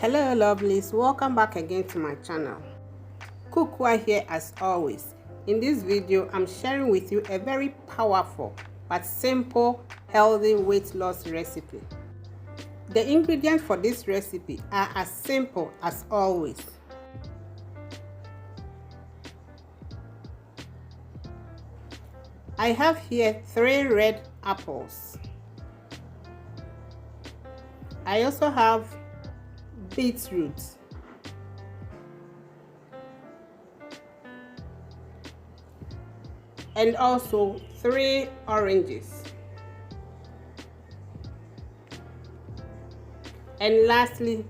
Hello lovelies, welcome back again to my channel. Kukua here as always. In this video, I'm sharing with you a very powerful but simple healthy weight loss recipe. The ingredients for this recipe are as simple as always. I have here 3 red apples. I also have beetroot, and also 3 oranges, and lastly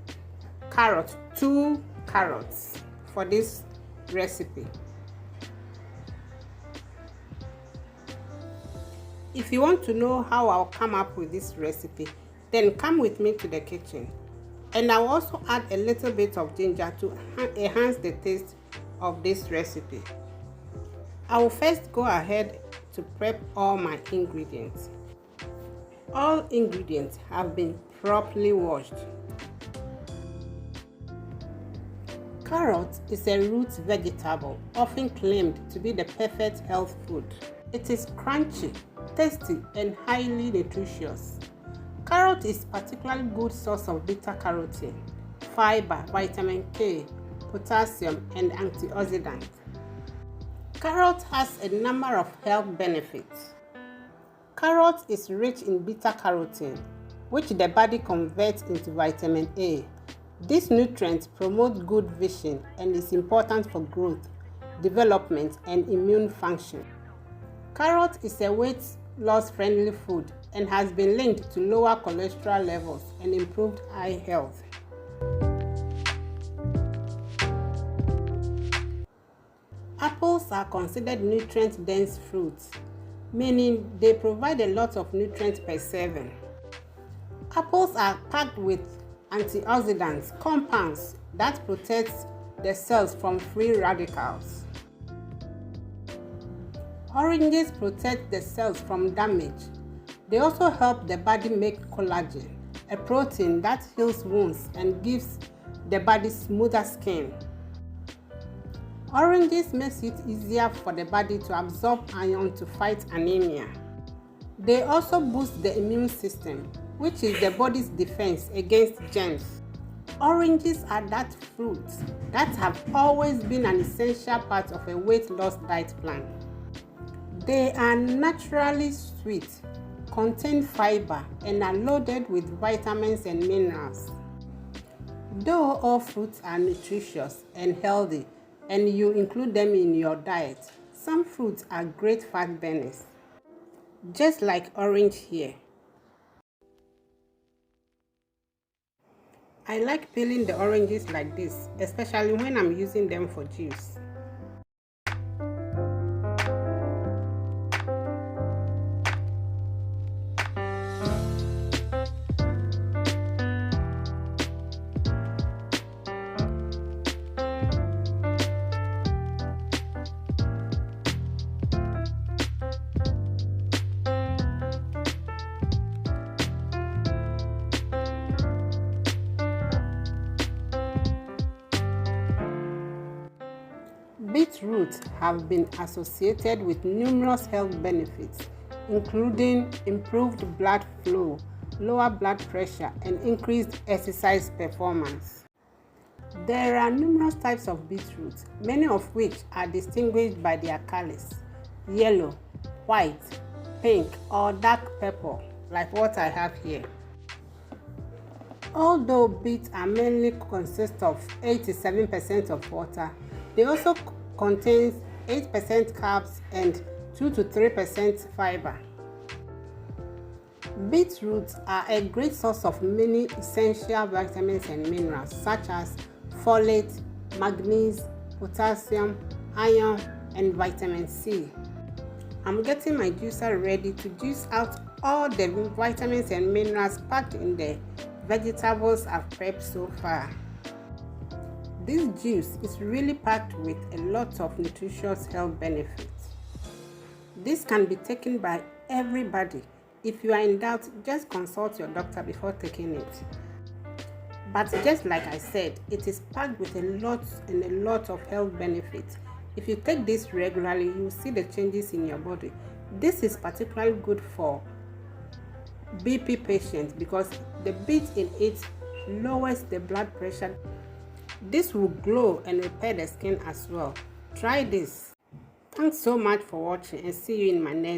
carrot, 2 carrots for this recipe. If you want to know how I'll come up with this recipe, then come with me to the kitchen. And I'll also add a little bit of ginger to enhance the taste of this recipe. I will first go ahead to prep all my ingredients. All ingredients have been properly washed. Carrot is a root vegetable, often claimed to be the perfect health food. It is crunchy, tasty, and highly nutritious. Carrot is a particularly good source of beta-carotene, fiber, vitamin K, potassium, and antioxidants. Carrot has a number of health benefits. Carrot is rich in beta-carotene, which the body converts into vitamin A. This nutrient promotes good vision and is important for growth, development, and immune function. Carrot is a weight loss friendly food and has been linked to lower cholesterol levels and improved eye health. Apples are considered nutrient-dense fruits, meaning they provide a lot of nutrients per serving. Apples are packed with antioxidants, compounds that protect the cells from free radicals. Oranges protect the cells from damage. They also help the body make collagen, a protein that heals wounds and gives the body smoother skin. Oranges makes it easier for the body to absorb iron to fight anemia. They also boost the immune system, which is the body's defense against germs. Oranges are that fruit that have always been an essential part of a weight loss diet plan. They are naturally sweet, contain fiber, and are loaded with vitamins and minerals. Though all fruits are nutritious and healthy, and you include them in your diet, some fruits are great fat burners, just like orange here. I like peeling the oranges like this, especially when I'm using them for juice. Beetroot have been associated with numerous health benefits, including improved blood flow, lower blood pressure, and increased exercise performance. There are numerous types of beetroot, many of which are distinguished by their colors: yellow, white, pink, or dark purple, like what I have here. Although beets are mainly consist of 87% of water, they also contain 8% carbs and 2 to 3% fiber. Beetroots are a great source of many essential vitamins and minerals such as folate, magnesium, potassium, iron, and vitamin C. I'm getting my juicer ready to juice out all the vitamins and minerals packed in the vegetables I've prepped so far. This juice is really packed with a lot of nutritious health benefits. This can be taken by everybody. If you are in doubt, just consult your doctor before taking it. But just like I said, it is packed with a lot of health benefits. If you take this regularly, you see the changes in your body. This is particularly good for BP patients because the beet in it lowers the blood pressure. This will glow and repair the skin as well. Try this. Thanks so much for watching and see you in my next